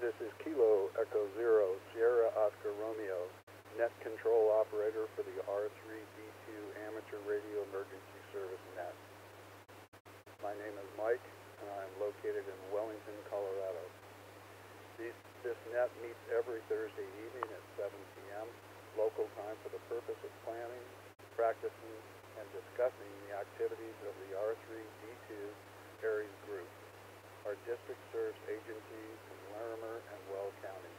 This is Kilo Echo Zero, Sierra Oscar Romeo, net control operator for the R3D2 Amateur Radio Emergency Service net. My name is Mike, and I'm located in Wellington, Colorado. This net meets every Thursday evening at 7 p.m. local time for the purpose of planning, practicing, and discussing the activities of the R3D2 ARES group. Our district serves agencies in Larimer and Weld County.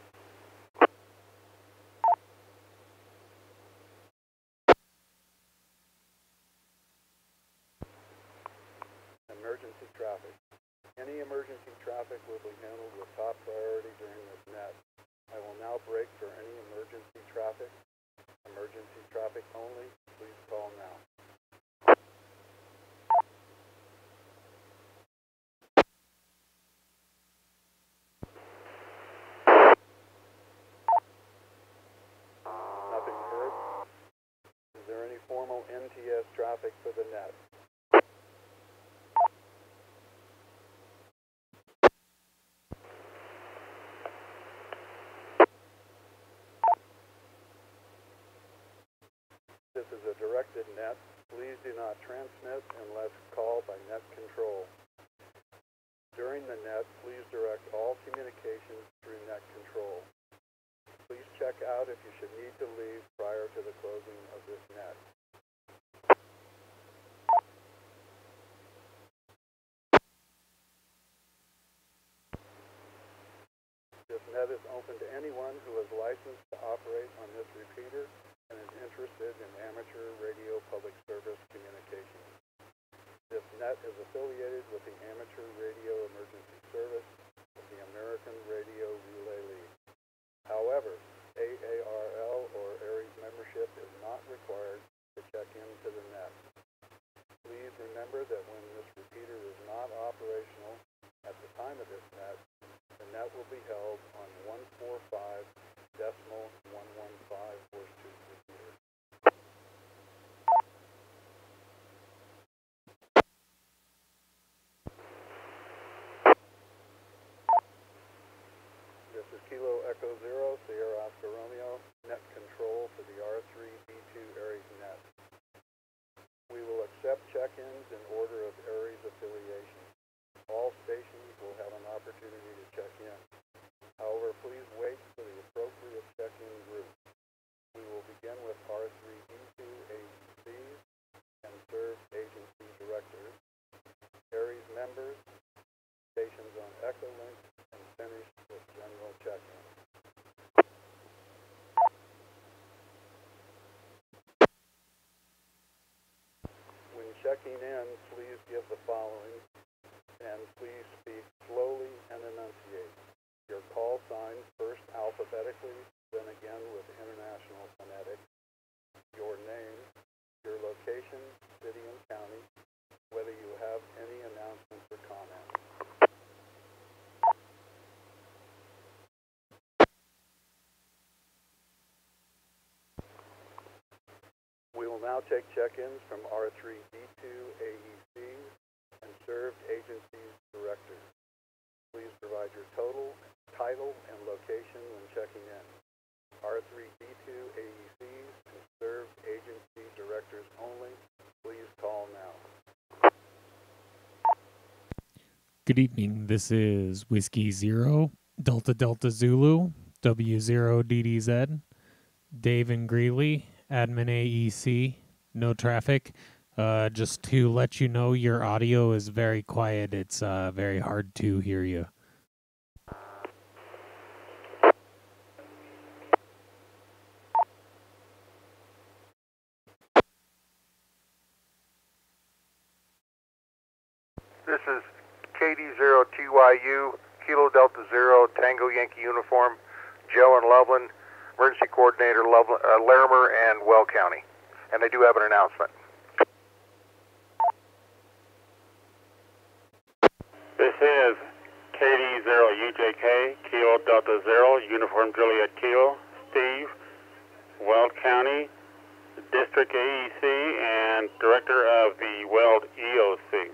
Emergency traffic. Any emergency traffic will be handled with top priority during this net. I will now break for any emergency traffic. Emergency traffic only. Please call now. Nothing heard. Is there any formal NTS traffic for the net? This is a directed net. Please do not transmit unless called by net control. During the net, please direct all communications through net control. Please check out if you should need to leave prior to the closing of this net. This net is open to anyone who is licensed to operate on this repeater and is interested in amateur radio public service communications. This net is affiliated with the Amateur Radio Emergency Service of the American Radio Relay League. However, ARRL or ARES membership is not required to check into the net. Please remember that when this repeater is not operational at the time of this net, the net will be held on 145.115 Horsetooth repeater. This is Kilo Echo Zero, Sierra Oscar Romeo, net control for the R3D2 ARES net. We will accept check-ins in order of ARES affiliation. All stations will have an opportunity to check in. However, please wait for the appropriate check-in group. We will begin with R3D2 AECs and served agency directors, ARES members, stations on Echolink, and finish with general check-in. When checking in, please give the following, and please speak slowly and enunciate. Your call sign first alphabetically, then again with international phonetics. Your name, your location, city and county, whether you have any announcements or comments. We will now take check-ins from R3D2 AECs and served agencies directors. Please provide your title and location when checking in. R3D2 AECs and served agency directors only. Please call now. Good evening. This is Whiskey Zero, Delta Delta Zulu, W0DDZ, Dave and Greeley, Admin AEC, no traffic. Just to let you know, your audio is very quiet. It's very hard to hear you. This is KD0TYU, Kilo Delta Zero, Tango Yankee Uniform, Joe and Loveland, Emergency Coordinator, Larimer and Weld County. And they do have an announcement. This is KD0UJK, Kilo Delta Zero, Uniform Juliet Kilo, Steve, Weld County, District AEC, and Director of the Weld EOC.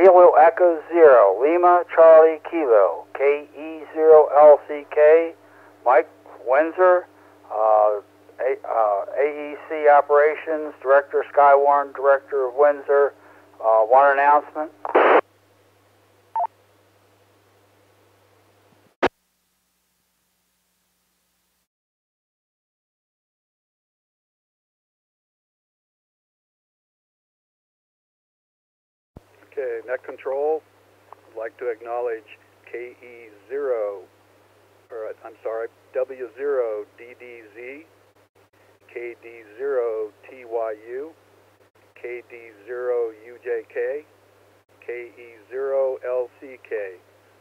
Kilo Echo 0, Lima Charlie Kilo, KE0LCK, Mike Windsor, AEC Operations, Director Skywarn, Director of Windsor. One announcement. Okay, net control. I'd like to acknowledge W0DDZ, KD0TYU, KD0UJK, KE0LCK.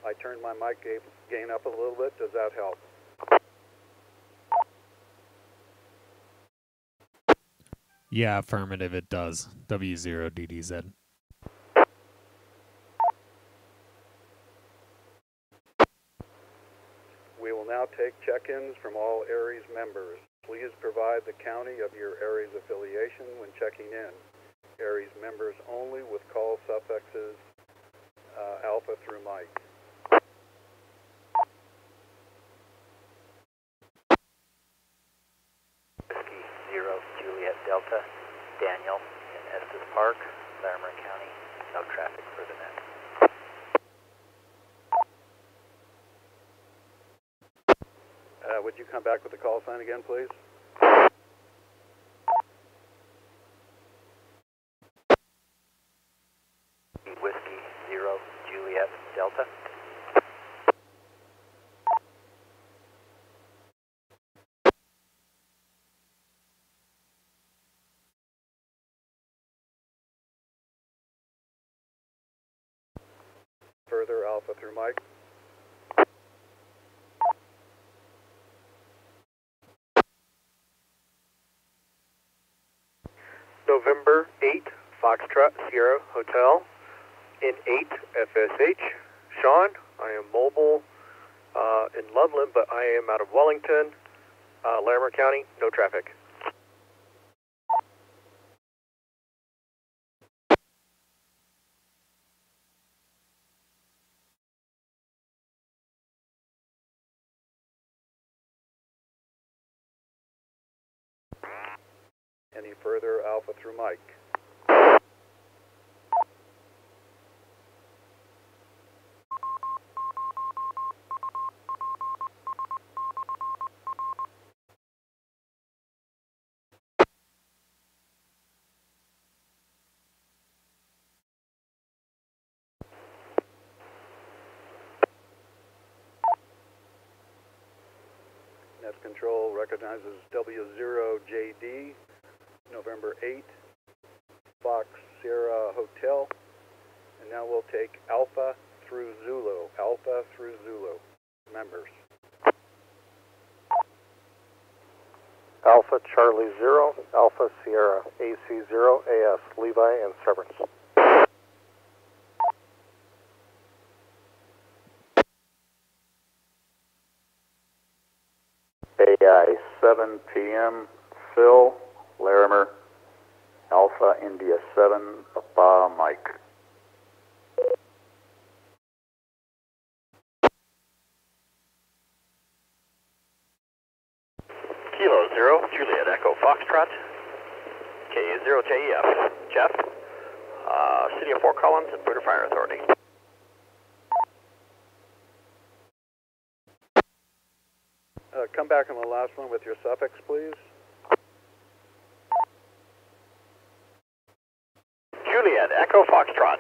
I turned my mic gain up a little bit. Does that help? Yeah, affirmative, it does. W0DDZ. We will now take check-ins from all ARES members. Please provide the county of your ARES affiliation when checking in. ARES members only with call suffixes Alpha through Mike. Whiskey 0 Juliet Delta, Daniel in Estes Park, Larimer County. No traffic for the net. Would you come back with the call sign again, please? Whiskey 0 Juliet Delta. Further Alpha through Mike. November 8, Foxtrot Sierra Hotel, in 8 FSH. Sean, I am mobile in Loveland, but I am out of Wellington, Larimer County, no traffic. Any further Alpha through Mike. Net control recognizes W0JD, November 8, Fox Sierra Hotel, and now we'll take Alpha through Zulu, members. Alpha Charlie 0, Alpha Sierra, AC0, AS, Levi and Severance. AI 7 p.m. Phil, Larimer, Alpha India 7, Papa Mike. Kilo 0 Juliet Echo Foxtrot, KA0JEF. Jeff, City of Fort Collins and Booter Fire Authority. Come back on the last one with your suffix, please. Juliet Echo Foxtrot.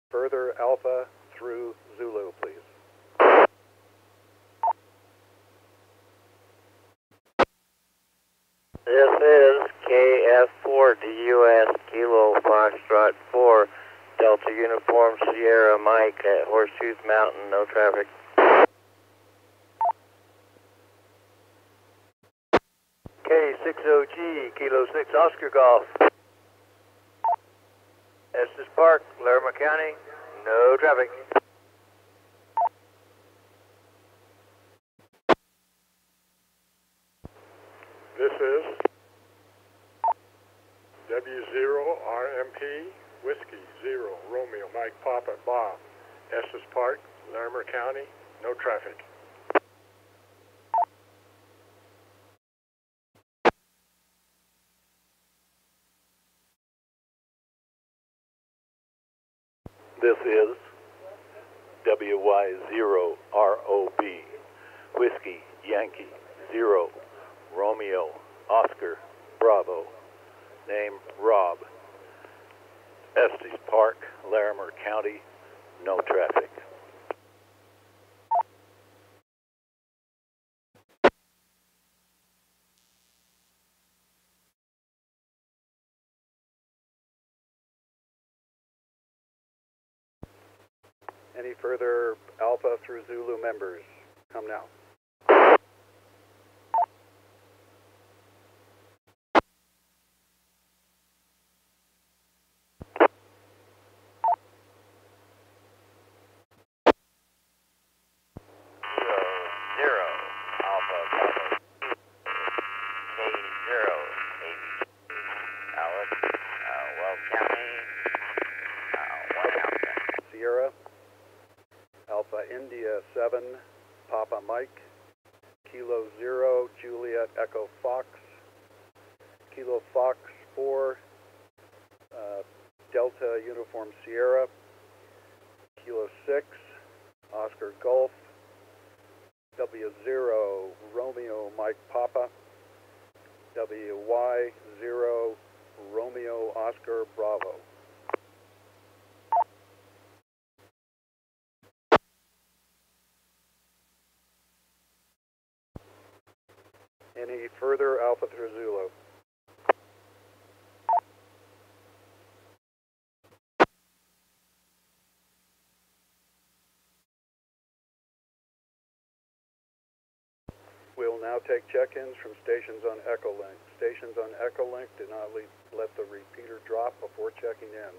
Further Alpha through Zulu, please. This is KF4DUS Kilo Foxtrot 4 Delta Uniform Sierra Mike at Horsetooth Mountain, no traffic. K60G Kilo 6 Oscar Golf. Estes Park, Larimer County, no traffic. This is W0RMP Whiskey 0 Romeo Mike Papa Bob, Estes Park, Larimer County, no traffic. This is WY0ROB Whiskey Yankee 0 Romeo Oscar Bravo, name Rob, Estes Park, Larimer County, no traffic. Any further Alpha through Zulu members? Come now. Weld County, 1 Alpha. Sierra, Alpha India 7, Papa Mike, Kilo 0, Juliet Echo Fox, Kilo Fox 4, Delta Uniform Sierra, Kilo 6, Oscar Golf, W0 Romeo Mike Papa, WY0 Romeo Oscar Bravo. Any further Alpha through Zulu? We'll now take check-ins from stations on Echolink. Stations on Echolink do not let the repeater drop before checking in.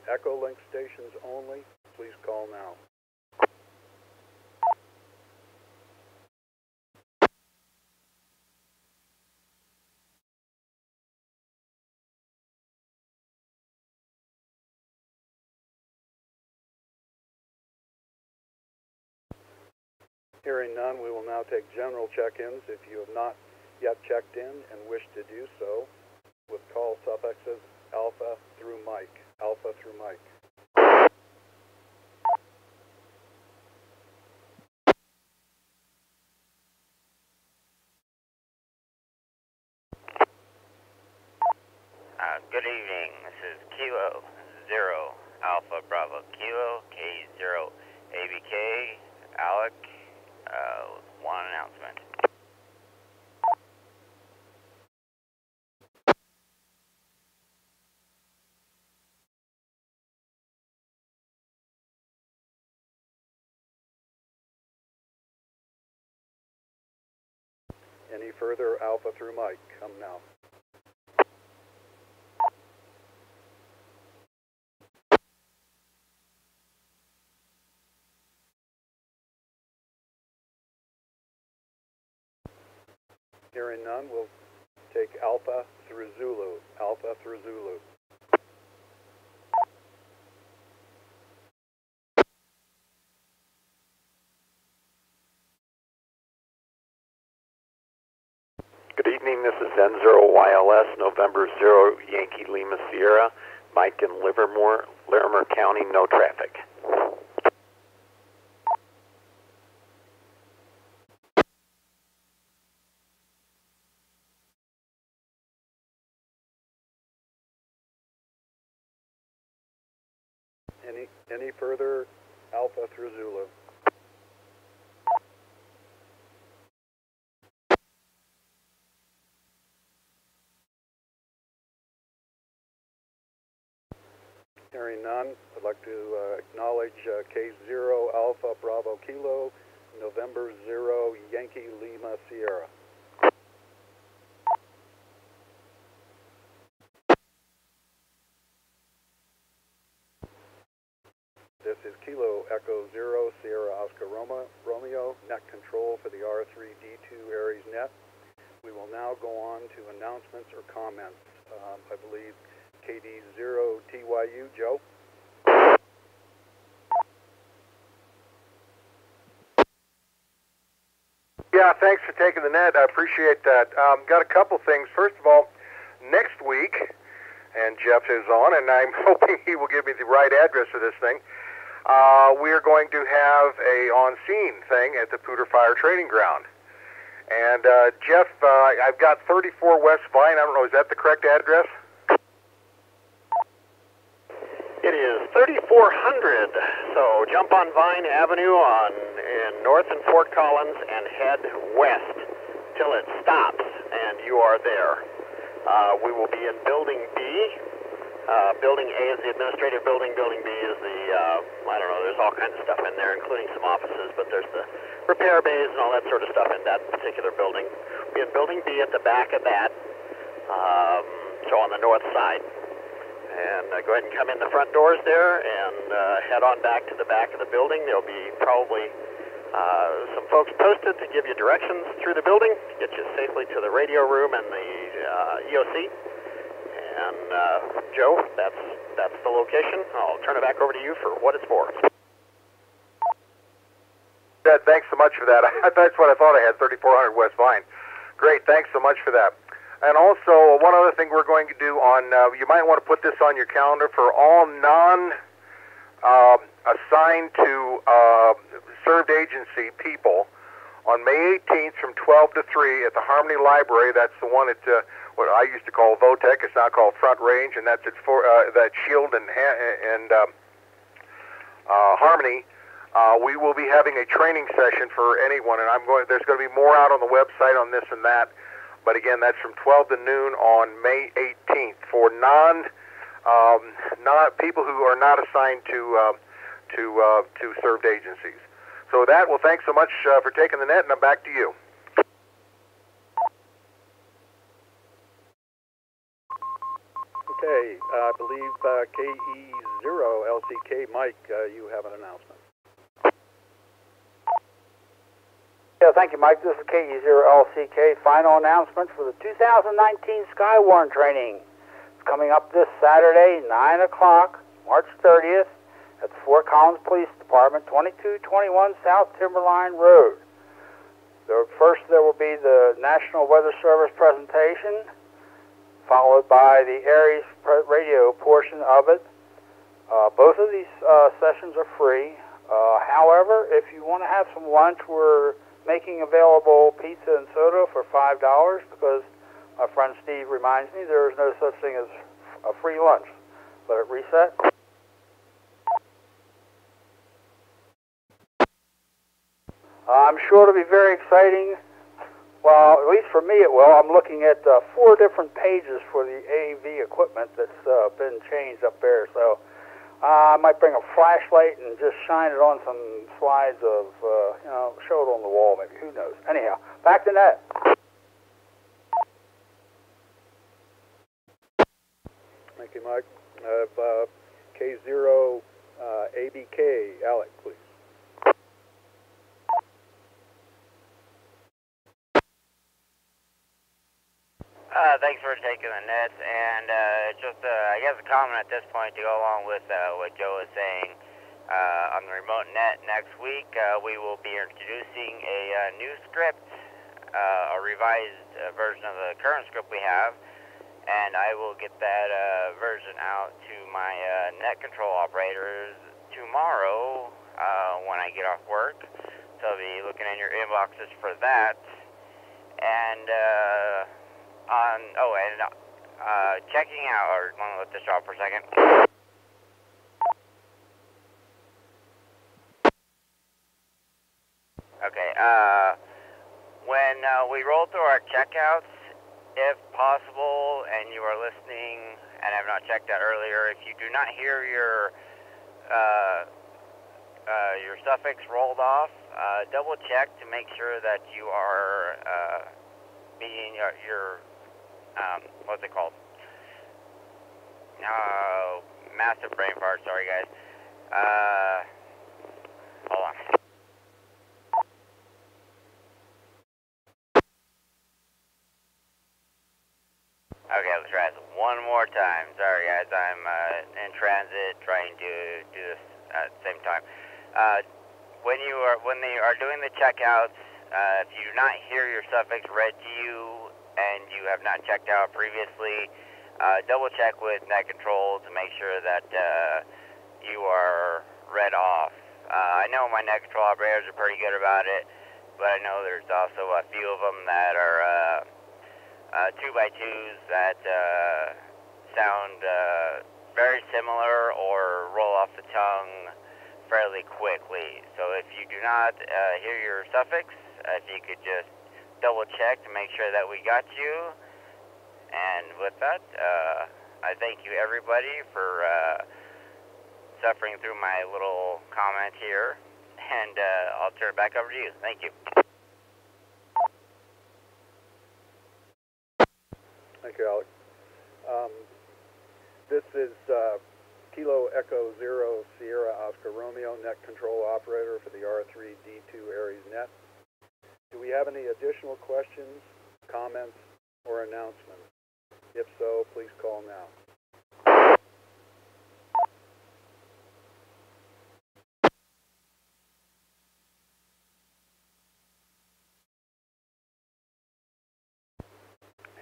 Echolink stations only, please call now. Hearing none, we will now take general check-ins. If you have not yet checked in and wish to do so, with call suffixes Alpha through Mike. Alpha through Mike. Good evening. This is Kilo 0 Alpha Bravo Kilo K0 ABK Alec. One announcement. Any further Alpha through Mike? Come now. Hearing none, we'll take Alpha through Zulu. Alpha through Zulu. Good evening, this is N0YLS, November 0 Yankee Lima Sierra, Mike in Livermore, Larimer County, no traffic. Any further Alpha through Zulu? Hearing none, I'd like to acknowledge K0 Alpha Bravo Kilo, November 0 Yankee Lima Sierra. This is Kilo Echo 0 Sierra Oscar Romeo, net control for the R3D2 ARES net. We will now go on to announcements or comments. I believe KD0TYU, Joe? Yeah, thanks for taking the net. I appreciate that. Got a couple things. First of all, next week, and Jeff is on, and I'm hoping he will give me the right address for this thing. We are going to have a on-scene thing at the Poudre Fire Training Ground. And Jeff, I've got 34 West Vine. I don't know, is that the correct address? It is 3400. So jump on Vine Avenue in North and Fort Collins and head west till it stops, and you are there. We will be in Building B. Building A is the administrative building. Building B is the, I don't know, there's all kinds of stuff in there, including some offices, but there's the repair bays and all that sort of stuff in that particular building. We'll be in Building B at the back of that, so on the north side. And go ahead and come in the front doors there and head on back to the back of the building. There'll be probably some folks posted to give you directions through the building, to get you safely to the radio room and the EOC. And Joe, that's the location. I'll turn it back over to you for what it's for. Thanks so much for that. That's what I thought I had, 3400 West Vine. Great, thanks so much for that. And also, one other thing we're going to do on, you might want to put this on your calendar for all non-assigned to served agency people. On May 18th from 12 to 3 at the Harmony Library, that's the one at what I used to call VOTEC, it's now called Front Range, and that's at that Shield and Harmony. We will be having a training session for anyone, and there's going to be more out on the website on this and that. But again, that's from 12 to noon on May 18th for people who are not assigned to served agencies. So with that, well, thanks so much for taking the net, and I'm back to you. Okay, I believe KE0LCK, Mike, you have an announcement. Yeah, thank you, Mike. This is KE0LCK. Final announcement for the 2019 Skywarn training. It's coming up this Saturday, 9 o'clock, March 30th, at the Fort Collins Police Department, 2221 South Timberline Road. First, there will be the National Weather Service presentation, followed by the ARES radio portion of it. Both of these sessions are free. However, if you want to have some lunch, we're making available pizza and soda for $5 because my friend Steve reminds me there is no such thing as a free lunch. Let it reset. I'm sure it'll be very exciting. Well, at least for me it will. I'm looking at 4 different pages for the AV equipment that's been changed up there. So I might bring a flashlight and just shine it on some slides of, show it on the wall maybe. Who knows? Anyhow, back to net. Thank you, Mike. K0ABK, Alec, please. Thanks for taking the nets, and just I guess a comment at this point to go along with what Joe was saying. On the remote net next week, we will be introducing a new script, a revised version of the current script we have, and I will get that version out to my net control operators tomorrow when I get off work. So I'll be looking in your inboxes for that. And checking out, or let me let this drop for a second. Okay, when we roll through our checkouts, if possible, and you are listening and have not checked out earlier, if you do not hear your suffix rolled off, double check to make sure that you are being your what's it called? Massive brain fart, sorry guys. Hold on. Okay, let's try this one more time. Sorry, guys, I'm in transit trying to do this at the same time. When they are doing the checkouts, if you do not hear your suffix read to you and you have not checked out previously, double check with net control to make sure that you are read off. I know my net control operators are pretty good about it, but I know there's also a few of them that are 2x2s that sound very similar or roll off the tongue fairly quickly. So if you do not hear your suffix, if you could just double check to make sure that we got you. And with that, I thank you everybody for suffering through my little comment here, and I'll turn it back over to you. Thank you. Thank you, Alex. This is Kilo Echo Zero Sierra Oscar Romeo, net control operator for the R3D2 ARES net. Do we have any additional questions, comments, or announcements? If so, please call now.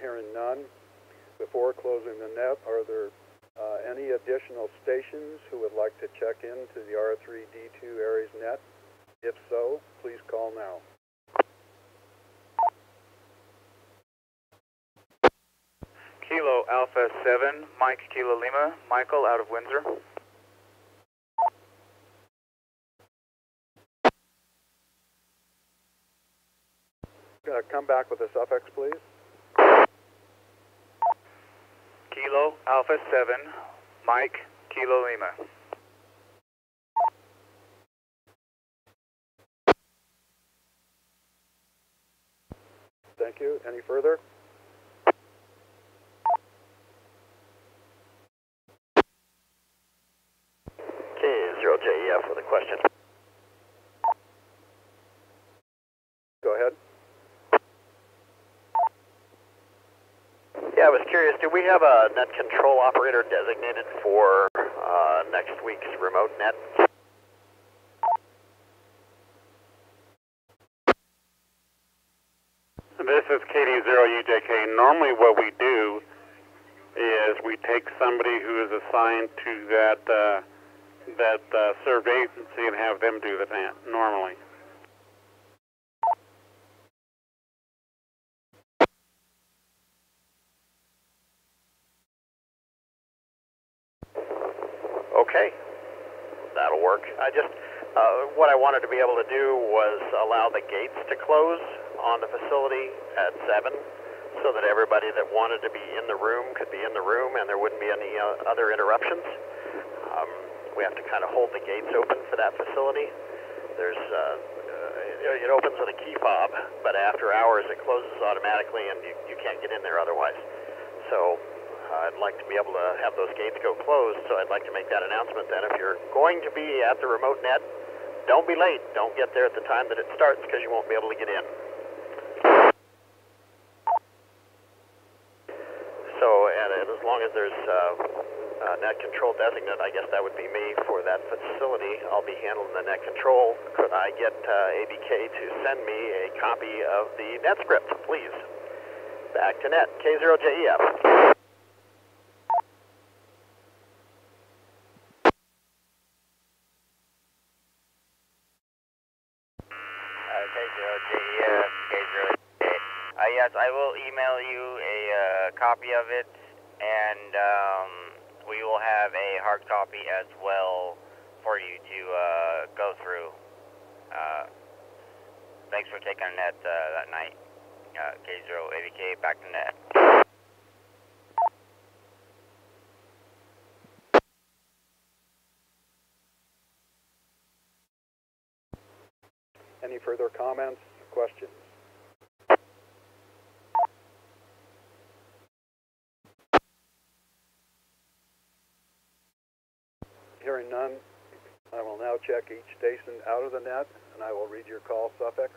Hearing none. Before closing the net, are there any additional stations who would like to check into the R3D2 ARES net? If so, please call now. Kilo Alpha 7, Mike Kilo Lima, Michael out of Windsor. Come back with a suffix, please. Kilo Alpha 7, Mike Kilo Lima. Thank you. Any further? K0JEF with a question. Go ahead. Yeah, I was curious, do we have a net control operator designated for next week's remote net? This is KD0UJK. Normally what we do is we take somebody who is assigned to that served agency and have them do the net, normally. Okay, that'll work. What I wanted to be able to do was allow the gates to close on the facility at 7 so that everybody that wanted to be in the room could be in the room and there wouldn't be any other interruptions. We have to kind of hold the gates open for that facility. It opens with a key fob, but after hours it closes automatically and you can't get in there otherwise. So I'd like to be able to have those gates go closed, so I'd like to make that announcement then. If you're going to be at the remote net, don't be late. Don't get there at the time that it starts because you won't be able to get in. So, and as long as there's net control designate, I guess that would be me for that facility. I'll be handling the net control. Could I get ABK to send me a copy of the net script, please? Back to net, K0JEF. Yes, I will email you a copy of it, and we will have a hard copy as well for you to go through. Thanks for taking a net that night. K0AVK, back to net. Any further comments, questions? Hearing none, I will now check each station out of the net, and I will read your call suffix.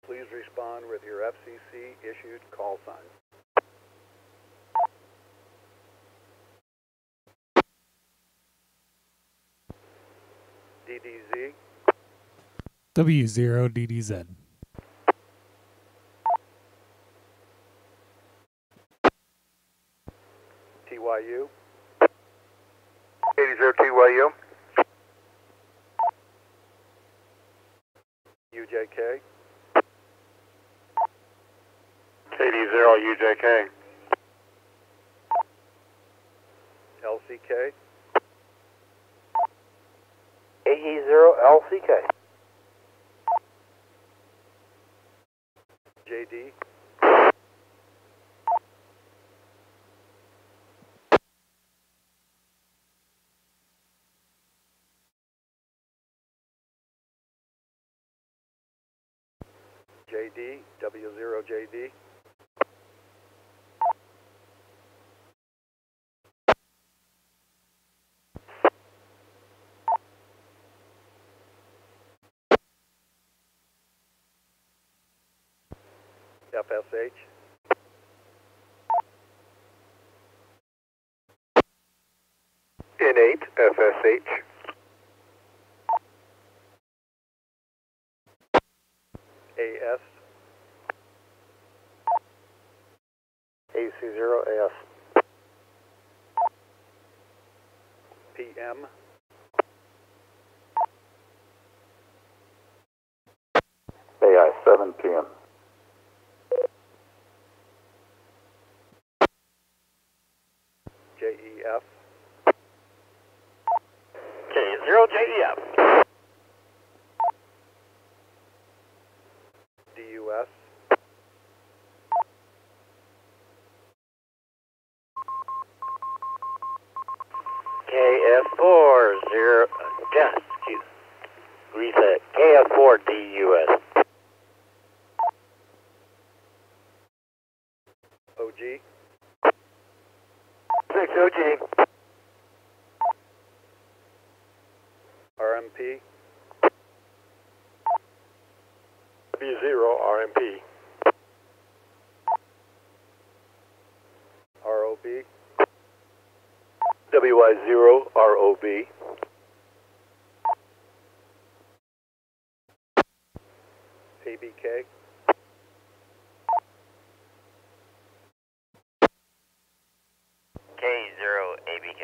Please respond with your FCC-issued call sign. DDZ, W0DDZ. TYU, 80 TYU, UJK, KD0UJK, LCK, AE0LCK. JD, JD, W0JD, FSH, N8 FSH, AS, AC0S. PM, AI 7 PM. JEF, K0JEF, DUS, KF40, reset, KF4DUS. OG, 6OG, RMP, W0 RMP, ROB, WY0 ROB, ABK, K0ABK.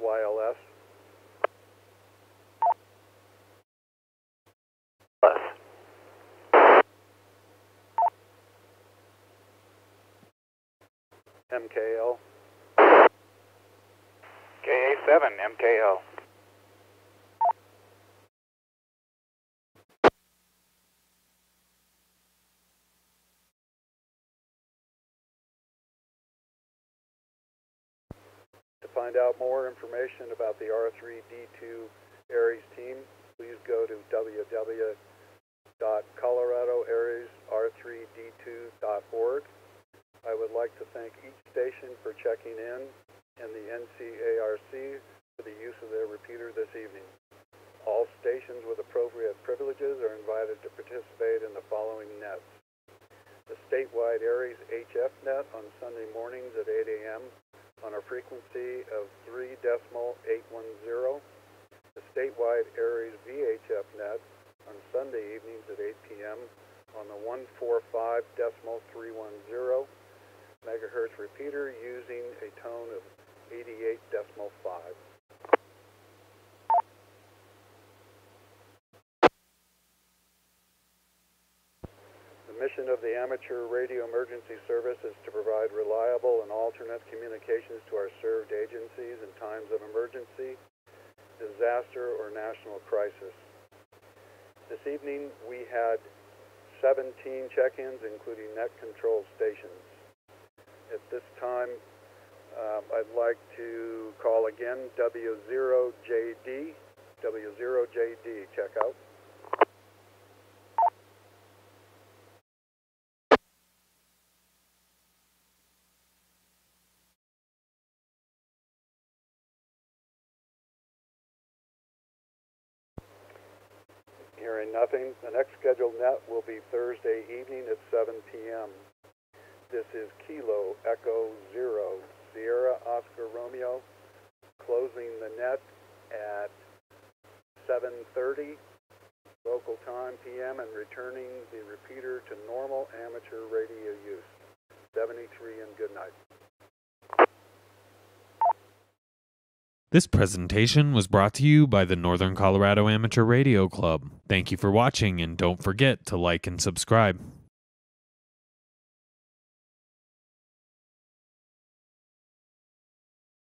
YLS, MKL, KA7 MKL. To find out more information about the R3D2 ARES team, please go to www.coloradoaresr3d2.org. I would like to thank each station for checking in and the NCARC for the use of their repeater this evening. All stations with appropriate privileges are invited to participate in the following nets: the statewide ARES HF net on Sunday mornings at 8 a.m. on a frequency of 3.810, the statewide ARES VHF net on Sunday evenings at 8 p.m. on the 145.310 megahertz repeater using a tone of 88.5. The mission of the Amateur Radio Emergency Service is to provide reliable and alternate communications to our served agencies in times of emergency, disaster, or national crisis. This evening we had 17 check-ins, including net control stations. At this time, I'd like to call again W0JD. W0JD, check out. Hearing nothing, the next scheduled net will be Thursday evening at 7 p.m. This is Kilo Echo 0 Sierra Oscar Romeo, closing the net at 7:30 local time p.m. and returning the repeater to normal amateur radio use. 73 and good night. This presentation was brought to you by the Northern Colorado Amateur Radio Club. Thank you for watching, and don't forget to like and subscribe.